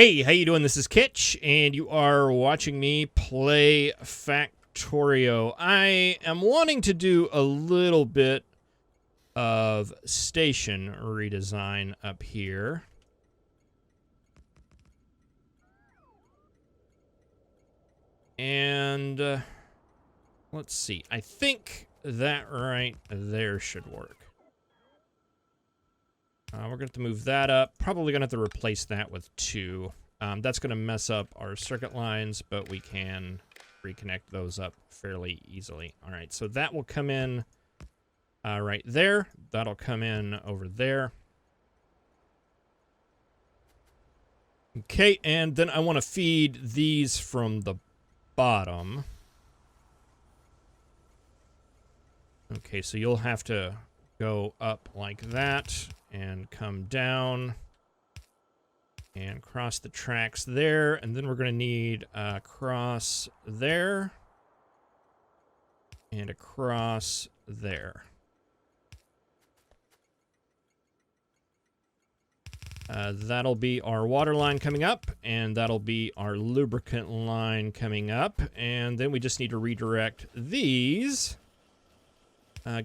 Hey, how you doing? This is Kitch, and you are watching me play Factorio. I am wanting to do a little bit of station redesign up here. And let's see. I think that right there should work. We're going to have to move that up. Probably going to have to replace that with 2. That's going to mess up our circuit lines, but we can reconnect those up fairly easily. All right, so that will come in right there. That'll come in over there. Okay, and then I want to feed these from the bottom. Okay, so you'll have to go up like that and come down and cross the tracks there, and then we're going to need cross there and across there. That'll be our water line coming up, and that'll be our lubricant line coming up, and then we just need to redirect these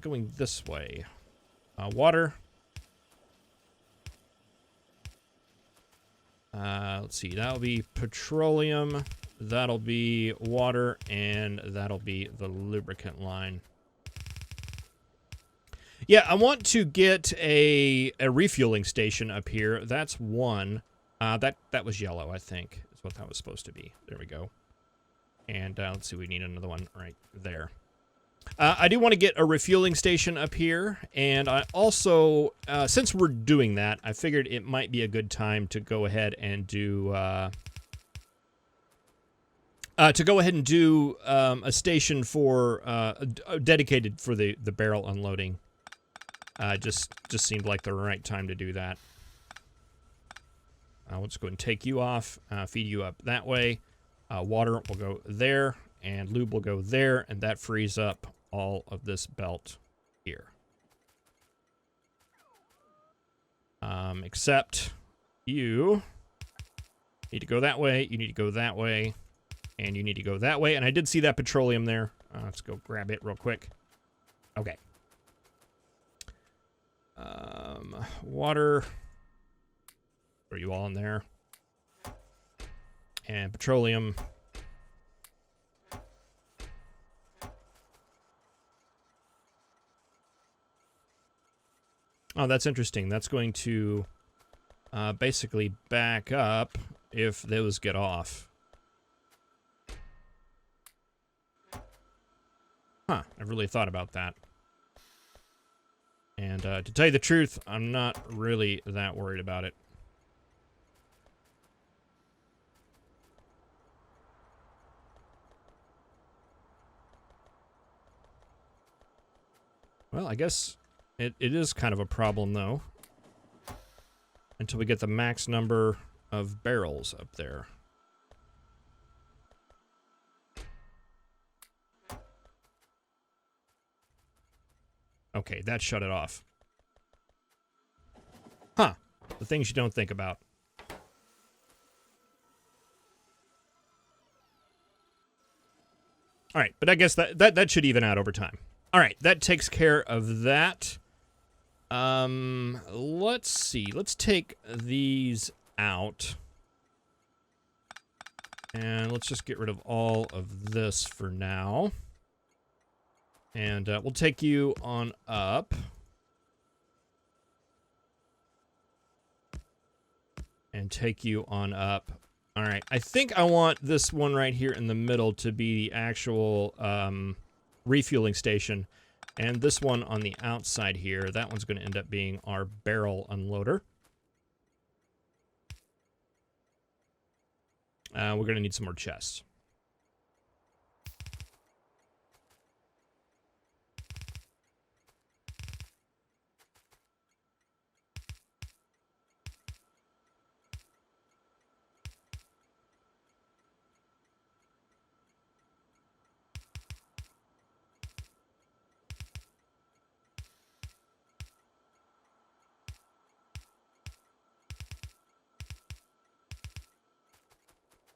going this way. Water. Let's see, that'll be petroleum, that'll be water, and that'll be the lubricant line. Yeah, I want to get a refueling station up here. That's one. That was yellow, I think, is what that was supposed to be. There we go. And let's see, we need another one right there. I do want to get a refueling station up here, and I also, since we're doing that, I figured it might be a good time to go ahead and do, a station for, dedicated for the barrel unloading. Just seemed like the right time to do that. We'll just go ahead and take you off, feed you up that way. Water will go there, and lube will go there, and that frees up all of this belt here. Except you need to go that way, you need to go that way, and you need to go that way. And I did see that petroleum there. Let's go grab it real quick. Okay. Water. Are you all in there? And petroleum. Oh, that's interesting. That's going to basically back up if those get off. Huh, I really thought about that. And to tell you the truth, I'm not really that worried about it. Well, I guess it is kind of a problem, though, until we get the max number of barrels up there. Okay, that shut it off. Huh. The things you don't think about. All right, but I guess that should even out over time. All right, that takes care of that. Let's see. Let's take these out. And let's just get rid of all of this for now. And we'll take you on up. And take you on up. All right, I think I want this one right here in the middle to be the actual refueling station. And this one on the outside here, that one's going to end up being our barrel unloader. We're going to need some more chests.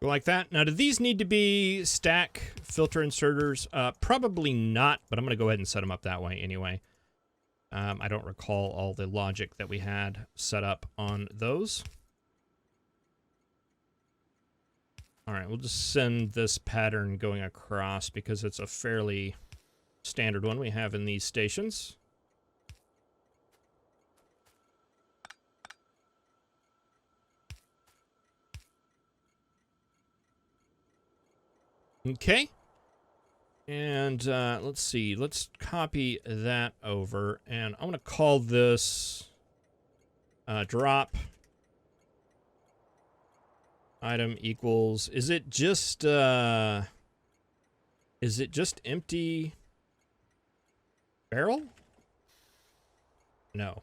Like that. Now, do these need to be stack filter inserters? Probably not, but I'm going to go ahead and set them up that way anyway. I don't recall all the logic that we had set up on those. All right, we'll just send this pattern going across because it's a fairly standard one we have in these stations. Okay. And let's see. Let's copy that over. And I'm going to call this drop item equals. Is it just empty barrel? No.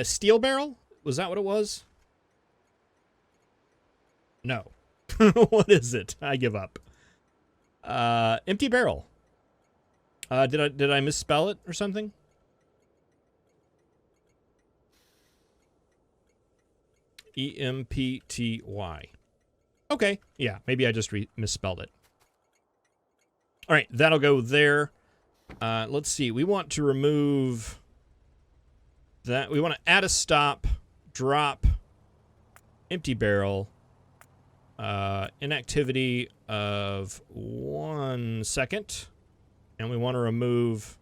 Steel barrel? Was that what it was? No. What is it? I give up. Empty barrel. Did I misspell it or something? EMPTY. Okay, yeah, maybe I just misspelled it. All right, that'll go there. Let's see. We want to remove that. We want to add a stop, drop, empty barrel, inactivity of 1 second, and we want to remove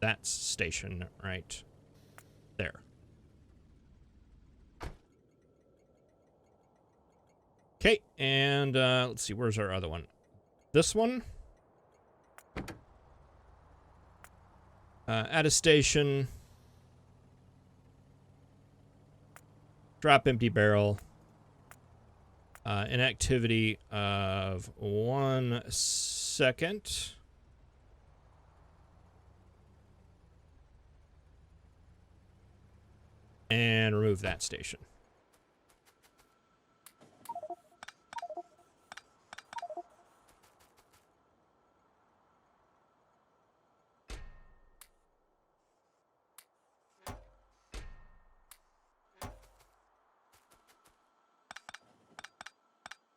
that station right there. Okay, and let's see, where's our other one? This one. Add a station. Drop empty barrel. Inactivity of 1 second. And remove that station.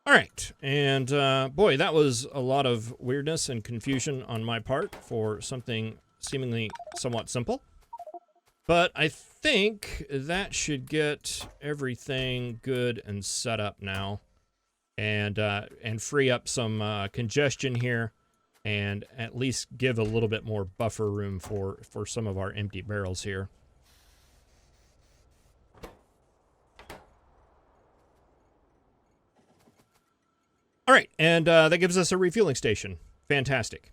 All right, and boy, that was a lot of weirdness and confusion on my part for something seemingly somewhat simple. But I think that should get everything good and set up now, and free up some congestion here, and at least give a little bit more buffer room for some of our empty barrels here. All right, and that gives us a refueling station. Fantastic.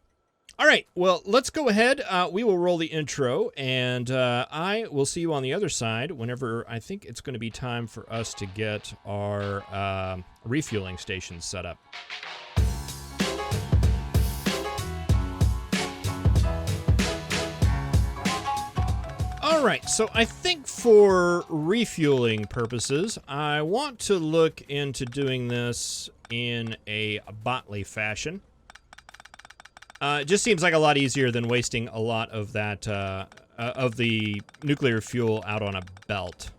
All right, well, let's go ahead. We will roll the intro, and I will see you on the other side whenever I think it's going to be time for us to get our refueling station set up. All right, so I think for refueling purposes, I want to look into doing this in a Botley fashion. It just seems like a lot easier than wasting a lot of that, of the nuclear fuel out on a belt.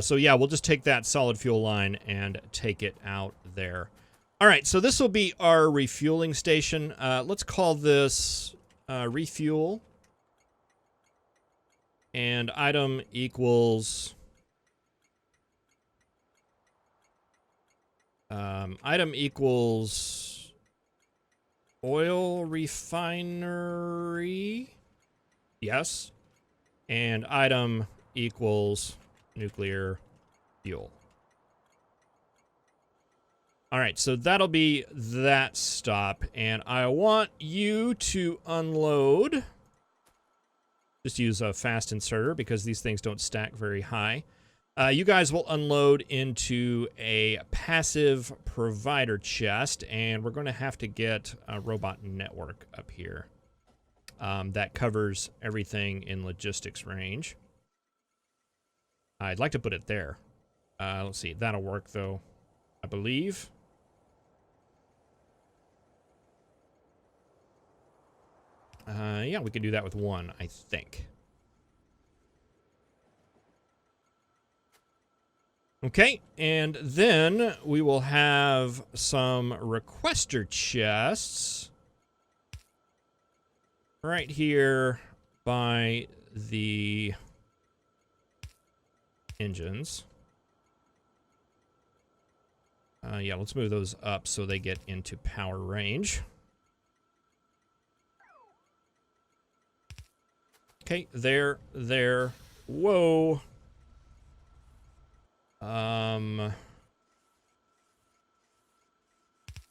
So yeah, we'll just take that solid fuel line and take it out there. All right, so this will be our refueling station. Let's call this refuel. And item equals... item equals oil refinery. Yes. And item equals nuclear fuel. All right, so that'll be that stop. And I want you to unload. Just use a fast inserter because these things don't stack very high. You guys will unload into a passive provider chest, and we're going to have to get a robot network up here that covers everything in logistics range. I'd like to put it there. Let's see, that'll work though, I believe. Yeah, we can do that with one, I think. Okay, and then we will have some requester chests right here by the engines. Yeah, let's move those up so they get into power range. Okay, there. Whoa.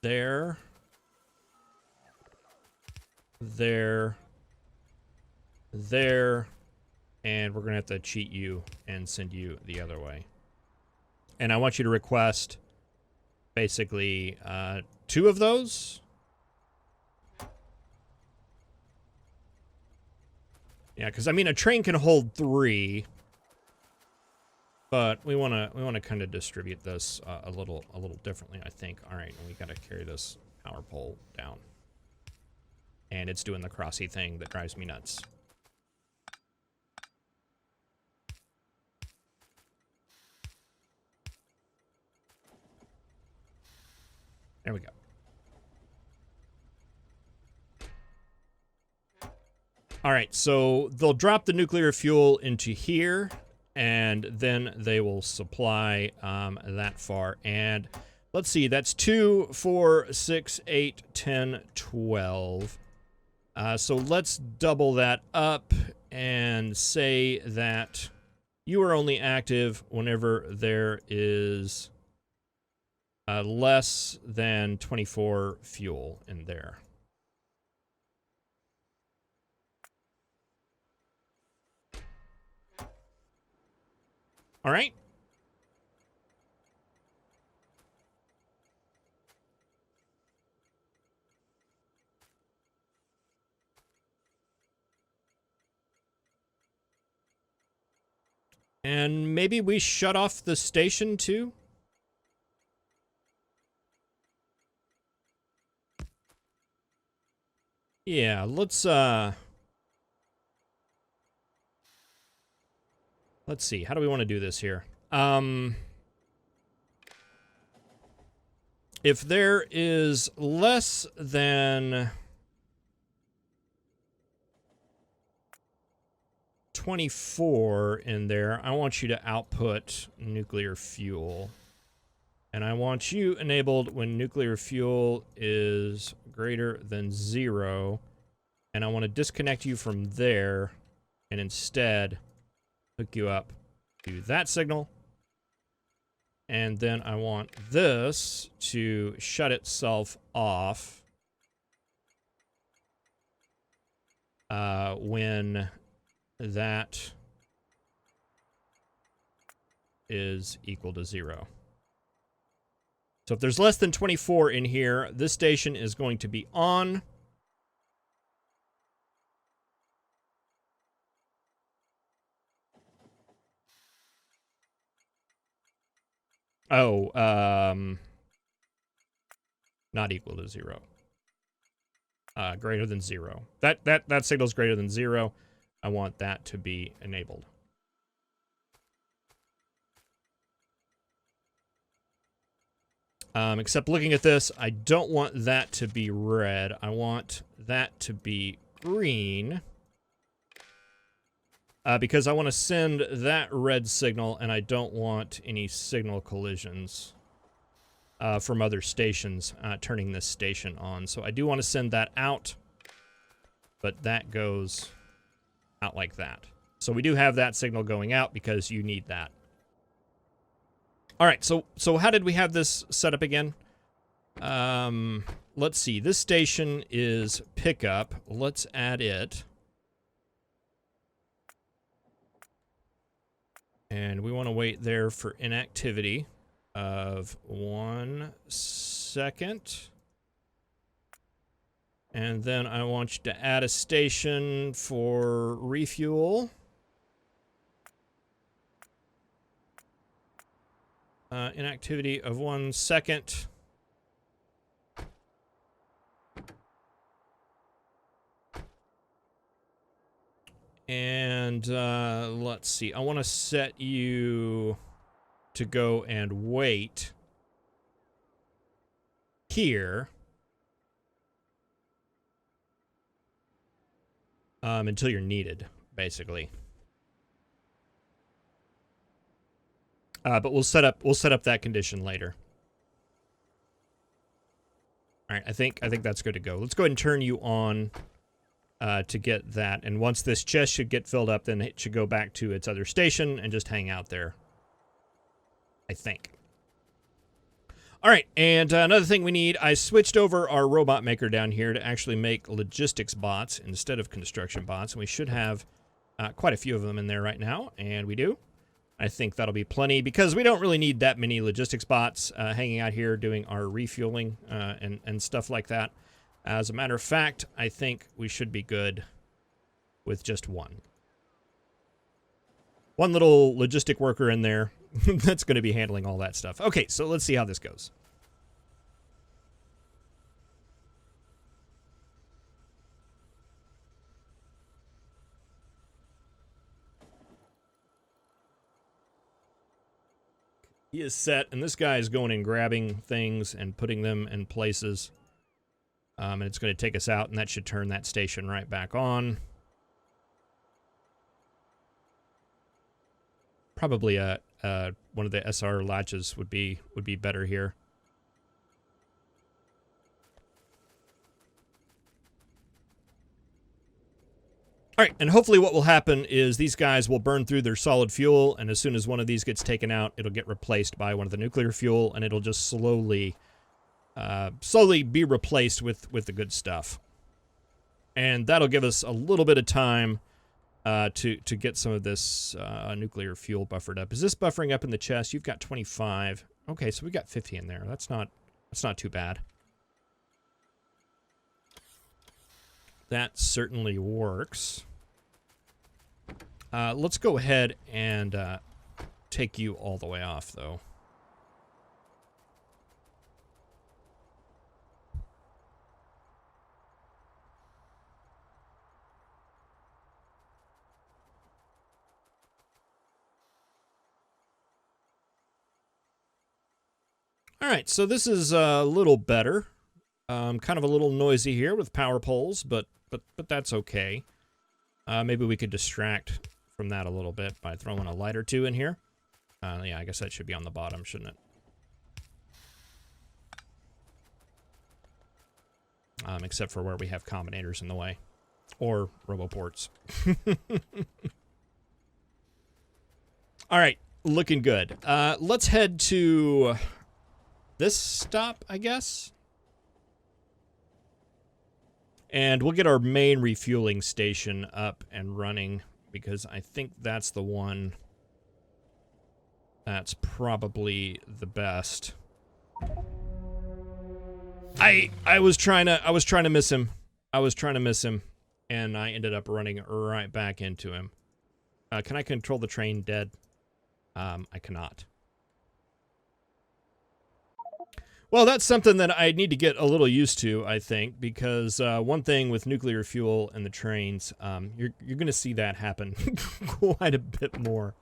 There. There. And we're going to have to cheat you and send you the other way. And I want you to request basically 2 of those. Yeah, because I mean a train can hold 3, but we want to kind of distribute this a little differently, I think. All right, we got to carry this power pole down, and it's doing the crossy thing that drives me nuts. There we go. All right, so they'll drop the nuclear fuel into here, and then they will supply that far. And let's see, that's 2, 4, 6, 8, 10, 12. So let's double that up and say that you are only active whenever there is less than 24 fuel in there. All right. And maybe we shut off the station too? Yeah, let's see. How do we want to do this here? If there is less than 24 in there, I want you to output nuclear fuel. And I want you enabled when nuclear fuel is greater than 0. And I want to disconnect you from there and instead hook you up to that signal. And then I want this to shut itself off when that is equal to 0. So if there's less than 24 in here, this station is going to be on. Oh, not equal to 0. Greater than 0. That signal's greater than 0. I want that to be enabled. Except looking at this, I don't want that to be red. I want that to be green. Because I want to send that red signal, and I don't want any signal collisions from other stations turning this station on. So I do want to send that out, but that goes out like that. So we do have that signal going out because you need that. All right, so how did we have this set up again? Let's see. This station is pickup. Let's add it. And we want to wait there for inactivity of 1 second. And then I want you to add a station for refuel. Inactivity of 1 second. And let's see. I want to set you to go and wait here until you're needed, basically. But we'll set up that condition later. All right, I think that's good to go. Let's go ahead and turn you on to get that. And once this chest should get filled up, then it should go back to its other station and just hang out there, I think. All right, and another thing we need, I switched over our robot maker down here to actually make logistics bots instead of construction bots. And we should have quite a few of them in there right now, and we do. I think that'll be plenty because we don't really need that many logistics bots hanging out here doing our refueling and stuff like that. As a matter of fact, I think we should be good with just one. One little logistic worker in there that's going to be handling all that stuff. Okay, so let's see how this goes. He is set, and this guy is going and grabbing things and putting them in places. And it's going to take us out, and that should turn that station right back on. Probably one of the SR latches would be better here. All right, and hopefully what will happen is these guys will burn through their solid fuel, and as soon as one of these gets taken out, it'll get replaced by one of the nuclear fuel, and it'll just slowly be replaced with the good stuff. And that'll give us a little bit of time to get some of this nuclear fuel buffered up. Is this buffering up in the chest? You've got 25. Okay, so we got 50 in there. That's not too bad. That certainly works. Let's go ahead and take you all the way off, though. All right, so this is a little better. Kind of a little noisy here with power poles, but that's okay. Maybe we could distract from that a little bit by throwing a light or two in here. Yeah, I guess that should be on the bottom, shouldn't it? Except for where we have combinators in the way. Or roboports. All right, looking good. Let's head to this stop, I guess. And we'll get our main refueling station up and running because I think that's the one that's probably the best. I was trying to miss him. And I ended up running right back into him. Can I control the train dead? I cannot. Well, that's something that I need to get a little used to, I think, because one thing with nuclear fuel and the trains, you're going to see that happen quite a bit more.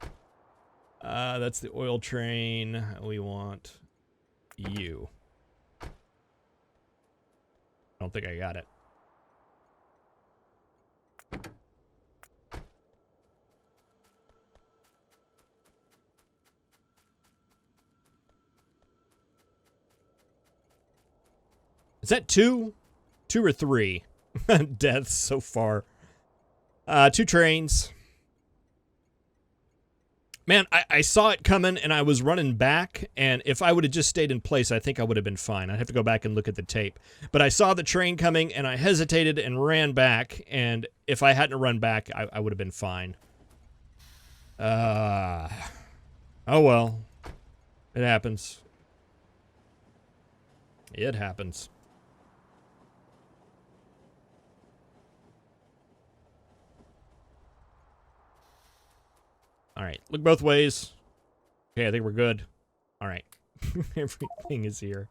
That's the oil train. We want you. I don't think I got it. Is that two? 2 or 3 deaths so far. 2 trains. Man, I saw it coming and I was running back, and if I would have just stayed in place, I think I would have been fine. I'd have to go back and look at the tape. But I saw the train coming and I hesitated and ran back, and if I hadn't run back, I would have been fine. Oh well. It happens. It happens. All right, look both ways. Okay, I think we're good. All right, everything is here.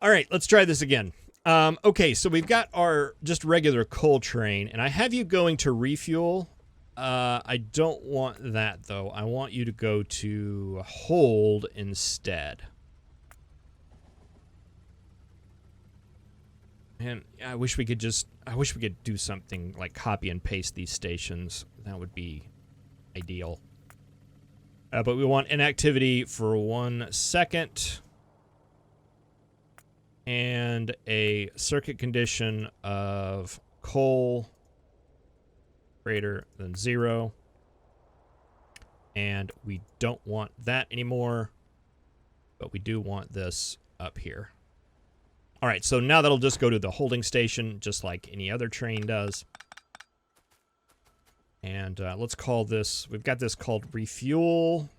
All right, let's try this again. Okay, so we've got our just regular coal train, and I have you going to refuel I don't want that, though. I want you to go to hold instead. And I wish we could do something like copy and paste these stations. That would be ideal. But we want inactivity for 1 second. And a circuit condition of coal greater than 0. And we don't want that anymore. But we do want this up here. All right, so now that'll just go to the holding station, just like any other train does. And let's call this, we've got this called Refuel.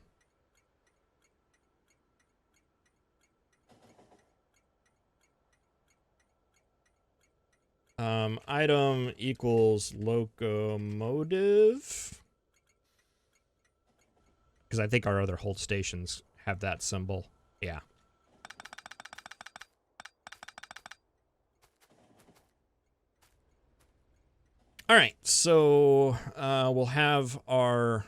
Item equals locomotive. Because I think our other hold stations have that symbol. Yeah. All right, so we'll have our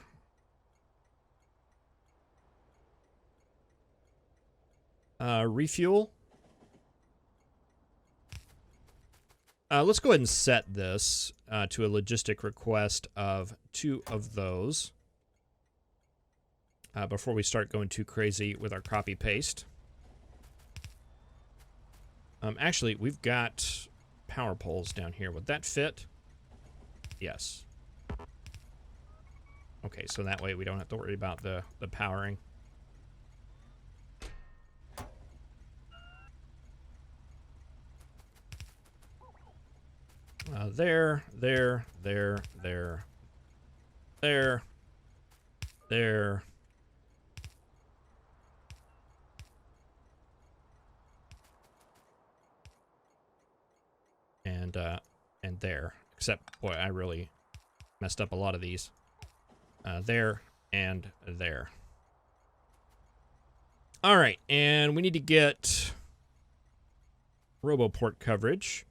refuel. Let's go ahead and set this to a logistic request of 2 of those before we start going too crazy with our copy paste. Actually, we've got power poles down here. Would that fit? Yes. Okay, so that way we don't have to worry about the powering. There. And there. Except, boy, I really messed up a lot of these. There and there. All right, and we need to get RoboPort coverage.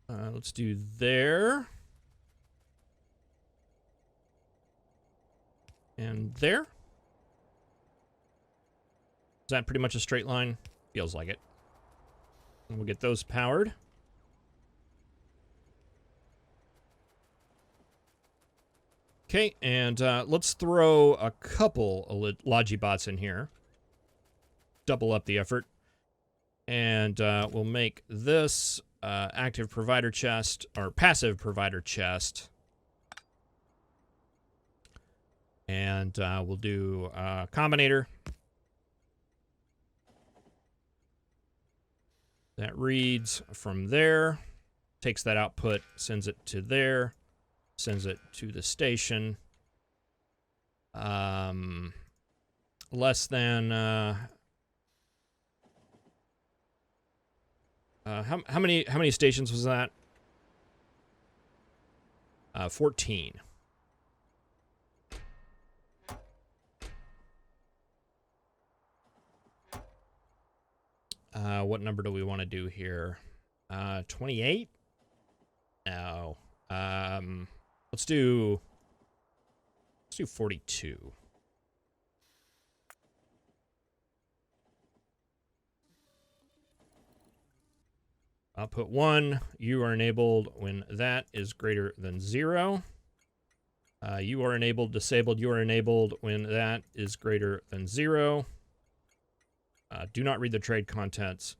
Let's do there. And there. Is that pretty much a straight line? Feels like it. And we'll get those powered. Okay, and let's throw a couple of Logibots in here. Double up the effort. And we'll make this active provider chest, or passive provider chest. And we'll do a combinator. That reads from there, takes that output, sends it to there, sends it to the station. Less than how many stations was that? 14. What number do we want to do here? 28? No. Let's do 42. Output 1, you are enabled when that is greater than 0. You are enabled, disabled, you are enabled when that is greater than 0. Do not read the trade contents.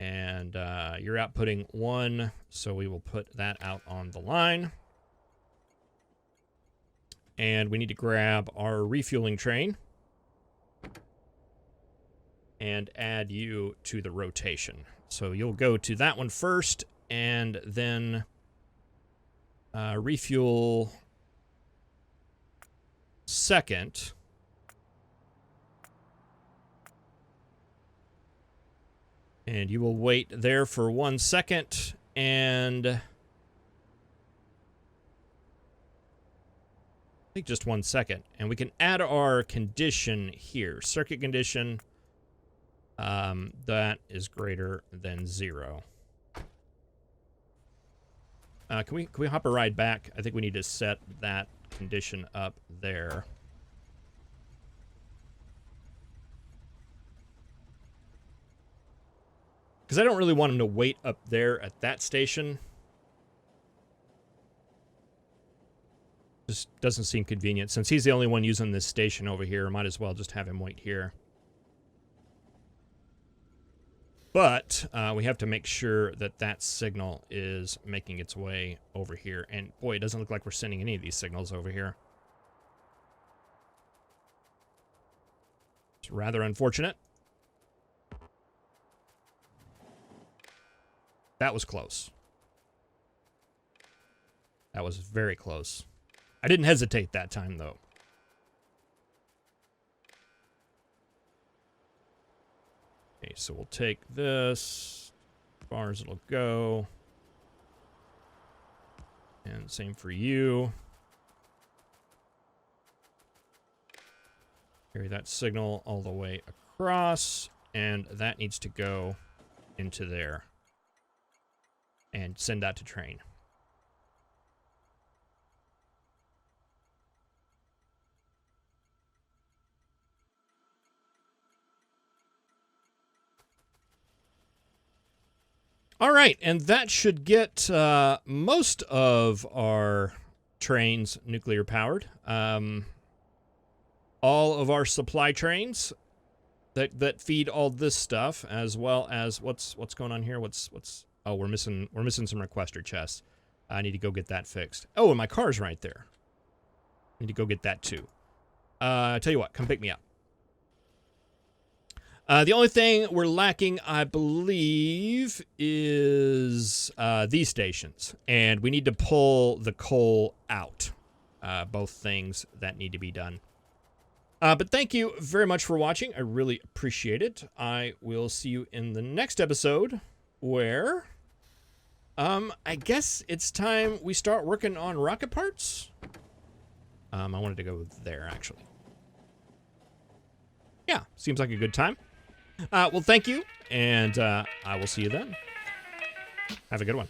And you're outputting 1, so we will put that out on the line. And we need to grab our refueling train and add you to the rotation. So you'll go to that one first, and then refuel second. And you will wait there for 1 second, and I think just 1 second. And we can add our condition here. Circuit condition that is greater than 0. Can we hop a ride back? I think we need to set that condition up there. Because I don't really want him to wait up there at that station. Just doesn't seem convenient. Since he's the only one using this station over here, might as well just have him wait here. But we have to make sure that that signal is making its way over here. And boy, it doesn't look like we're sending any of these signals over here. It's rather unfortunate. That was close. That was very close. I didn't hesitate that time, though. Okay, so we'll take this as far as it'll go. And same for you. Carry that signal all the way across, and that needs to go into there. And send that to train. All right, and that should get most of our trains nuclear powered. All of our supply trains that feed all this stuff, as well as what's going on here. Oh, we're missing some requester chests. I need to go get that fixed. Oh, and my car's right there. Need to go get that too. Tell you what, come pick me up. The only thing we're lacking, I believe, is these stations. And we need to pull the coal out. Both things that need to be done. But thank you very much for watching. I really appreciate it. I will see you in the next episode where... I guess it's time we start working on rocket parts. I wanted to go there, actually. Yeah, seems like a good time. Well, thank you, and I will see you then. Have a good one.